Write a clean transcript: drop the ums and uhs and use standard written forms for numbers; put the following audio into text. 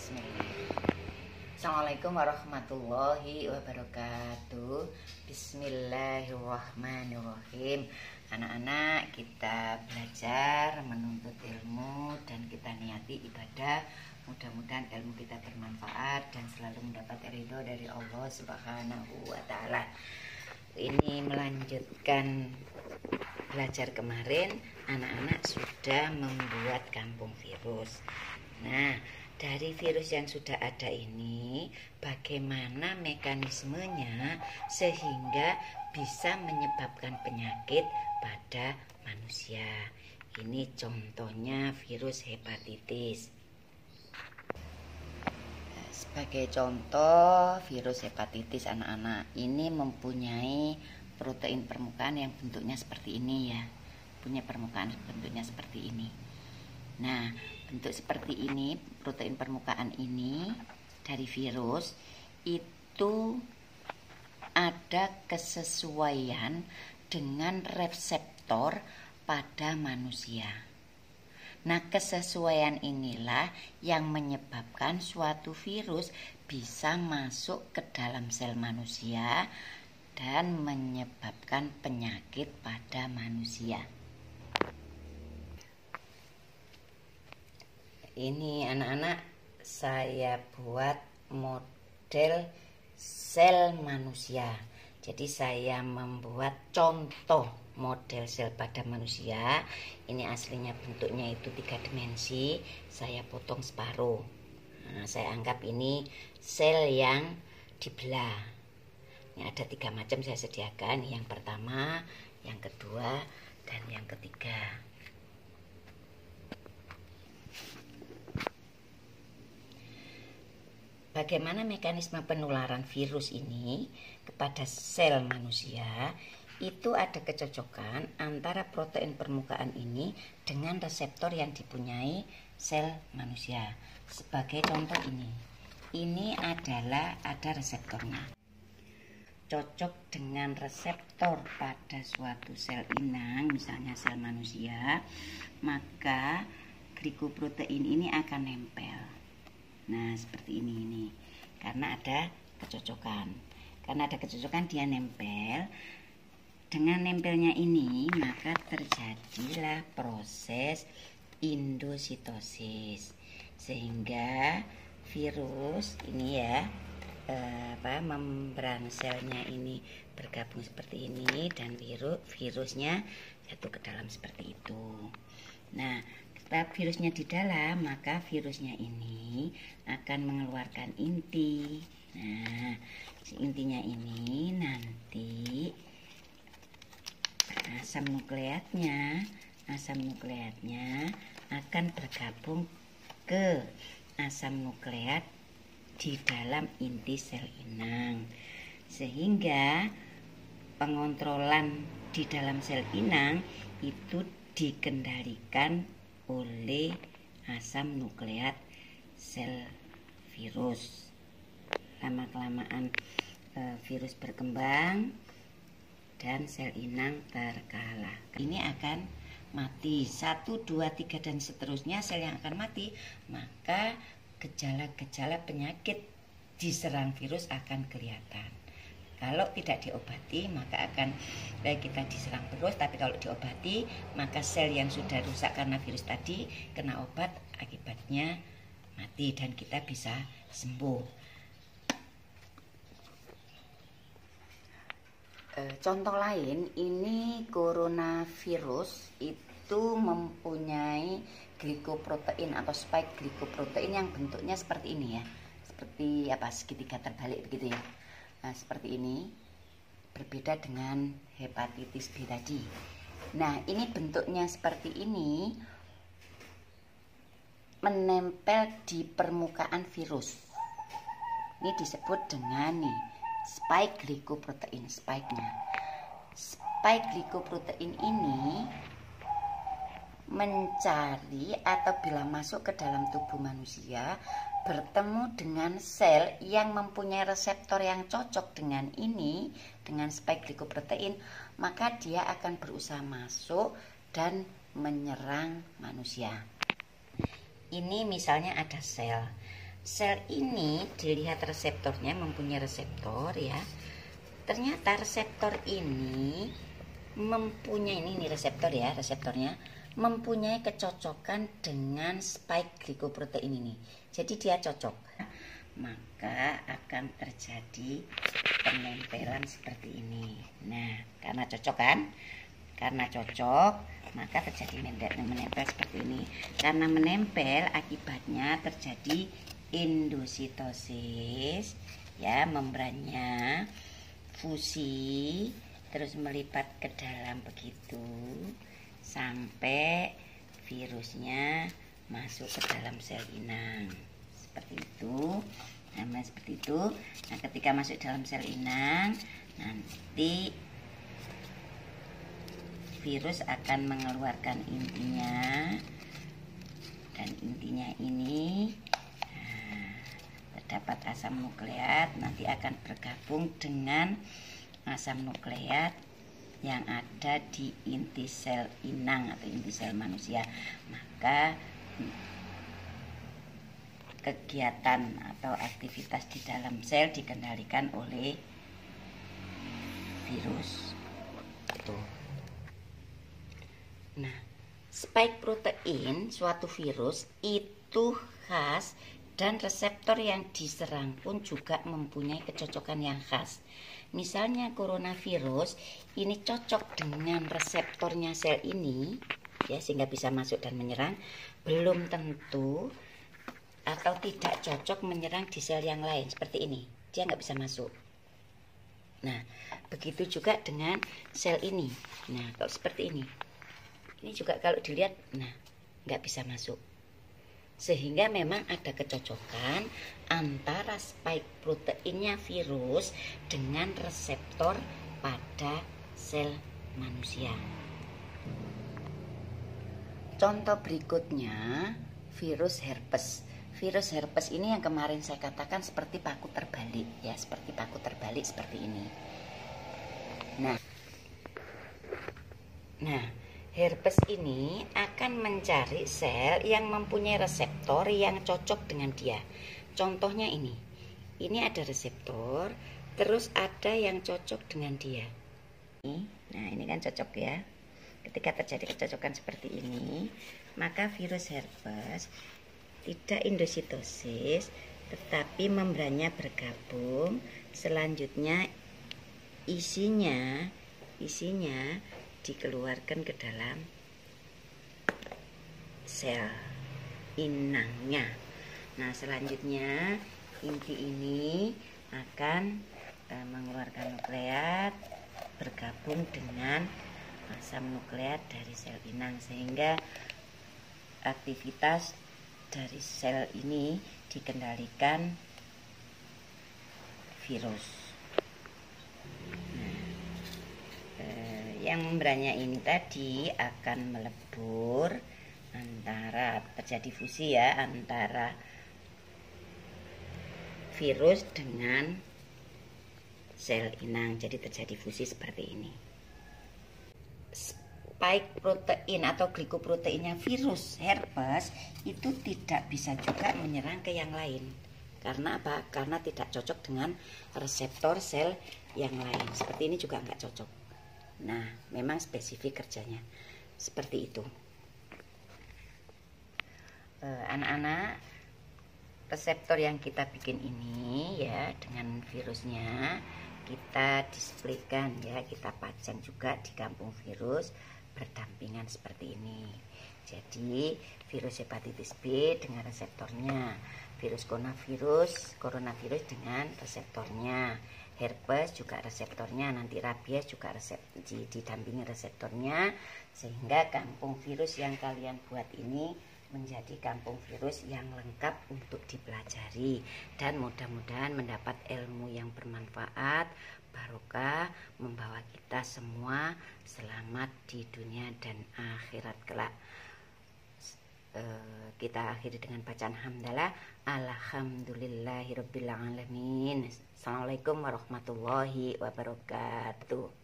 Bismillah. Assalamualaikum warahmatullahi wabarakatuh. Bismillahirrahmanirrahim. Anak-anak, kita belajar menuntut ilmu dan kita niati ibadah. Mudah-mudahan ilmu kita bermanfaat dan selalu mendapat ridho dari Allah Subhanahu wa Ta'ala. Ini melanjutkan belajar kemarin. Anak-anak sudah membuat kampung virus. Nah, dari virus yang sudah ada ini, bagaimana mekanismenya sehingga bisa menyebabkan penyakit pada manusia. Ini contohnya virus hepatitis. Sebagai contoh virus hepatitis, anak-anak ini mempunyai protein permukaan yang bentuknya seperti ini ya. Punya permukaan bentuknya seperti ini. Nah, bentuk seperti ini, protein permukaan ini dari virus itu ada kesesuaian dengan reseptor pada manusia. Nah, kesesuaian inilah yang menyebabkan suatu virus bisa masuk ke dalam sel manusia dan menyebabkan penyakit pada manusia. Ini anak-anak, saya buat model sel manusia. Jadi saya membuat contoh model sel pada manusia. Ini aslinya bentuknya itu 3 dimensi. Saya potong separuh. Nah, saya anggap ini sel yang dibelah. Ini ada 3 macam saya sediakan. Yang pertama, yang kedua, dan yang ketiga. Bagaimana mekanisme penularan virus ini kepada sel manusia? Itu ada kecocokan antara protein permukaan ini dengan reseptor yang dipunyai sel manusia. Sebagai contoh ini adalah ada reseptornya. Cocok dengan reseptor pada suatu sel inang, misalnya sel manusia, maka glikoprotein ini akan nempel. Nah, seperti ini. Karena ada kecocokan. Karena ada kecocokan, dia nempel. Dengan nempelnya ini, maka terjadilah proses endositosis. Sehingga virus ini ya, membran selnya ini bergabung seperti ini dan virusnya jatuh ke dalam seperti itu. Nah, virusnya di dalam, maka virusnya ini akan mengeluarkan inti. Nah, si intinya ini nanti asam nukleatnya akan bergabung ke asam nukleat di dalam inti sel inang, sehingga pengontrolan di dalam sel inang itu dikendalikan oleh asam nukleat sel virus. Lama-kelamaan virus berkembang dan sel inang terkalah. Ini akan mati 1, 2, 3 dan seterusnya sel yang akan mati. Maka gejala-gejala penyakit diserang virus akan kelihatan. Kalau tidak diobati, maka akan kita diserang terus. Tapi kalau diobati, maka sel yang sudah rusak karena virus tadi kena obat, akibatnya mati dan kita bisa sembuh. Contoh lain, ini coronavirus itu mempunyai glikoprotein atau spike glikoprotein yang bentuknya seperti ini ya. Seperti segitiga terbalik begitu ya. Nah, seperti ini, berbeda dengan hepatitis B tadi. Nah, ini bentuknya seperti ini, menempel di permukaan virus. Ini disebut dengan spike glikoprotein, spike-nya. Spike glikoprotein ini mencari atau bila masuk ke dalam tubuh manusia, bertemu dengan sel yang mempunyai reseptor yang cocok dengan ini, dengan spike glikoprotein, maka dia akan berusaha masuk dan menyerang manusia. Ini misalnya ada sel. sel ini dilihat reseptornya, mempunyai reseptor ya. Ternyata reseptor ini mempunyai ini reseptor ya, reseptornya mempunyai kecocokan dengan spike glikoprotein ini. Jadi dia cocok. Maka akan terjadi penempelan seperti ini. Nah, karena cocok kan? Karena cocok, maka terjadi menempel seperti ini. Karena menempel, akibatnya terjadi endositosis, ya, membrannya fusi, terus melipat ke dalam begitu sampai virusnya masuk ke dalam sel inang. Seperti itu, namanya seperti itu. Nah, ketika masuk dalam sel inang, nanti virus akan mengeluarkan intinya, dan intinya ini terdapat asam nukleat, nanti akan bergabung dengan asam nukleat yang ada di inti sel inang atau inti sel manusia. Maka kegiatan atau aktivitas di dalam sel dikendalikan oleh virus. Tuh. Nah, spike protein suatu virus itu khas, dan reseptor yang diserang pun juga mempunyai kecocokan yang khas. Misalnya coronavirus ini cocok dengan reseptornya sel ini ya, sehingga bisa masuk dan menyerang. Belum tentu atau tidak cocok menyerang di sel yang lain. Seperti ini, dia nggak bisa masuk. Nah, begitu juga dengan sel ini. Nah, kalau seperti ini juga kalau dilihat, nah, nggak bisa masuk. Sehingga memang ada kecocokan antara spike proteinnya virus dengan reseptor pada sel manusia. Contoh berikutnya, virus herpes. Virus herpes ini yang kemarin saya katakan seperti paku terbalik ya, seperti paku terbalik seperti ini. Nah, herpes ini akan mencari sel yang mempunyai reseptor yang cocok dengan dia. Contohnya ini ada reseptor, terus ada yang cocok dengan dia. Nah, ini kan cocok ya. Ketika terjadi kecocokan seperti ini, maka virus herpes tidak endositosis, tetapi membrannya bergabung. Selanjutnya isinya dikeluarkan ke dalam sel inangnya. Nah, selanjutnya inti ini akan mengeluarkan nukleat bergabung dengan asam nukleat dari sel inang, sehingga aktivitas dari sel ini dikendalikan virus. Yang membrannya ini tadi akan melebur antara, terjadi fusi ya, antara virus dengan sel inang. Jadi terjadi fusi seperti ini. Spike protein atau glikoproteinnya virus herpes itu tidak bisa juga menyerang ke yang lain. Karena apa? Karena tidak cocok dengan reseptor sel yang lain. Seperti ini juga nggak cocok. Nah, memang spesifik kerjanya seperti itu. Anak-anak, reseptor yang kita bikin ini ya, dengan virusnya kita displaykan ya, kita pajang juga di kampung virus berdampingan seperti ini. Jadi virus hepatitis B dengan reseptornya, virus coronavirus dengan reseptornya, herpes juga reseptornya, nanti rabies juga didampingi reseptornya, sehingga kampung virus yang kalian buat ini menjadi kampung virus yang lengkap untuk dipelajari, dan mudah-mudahan mendapat ilmu yang bermanfaat, barokah, membawa kita semua selamat di dunia dan akhirat kelak. Kita akhiri dengan bacaan hamdalah. Alhamdulillahirabbil alamin. Assalamualaikum warahmatullahi wabarakatuh.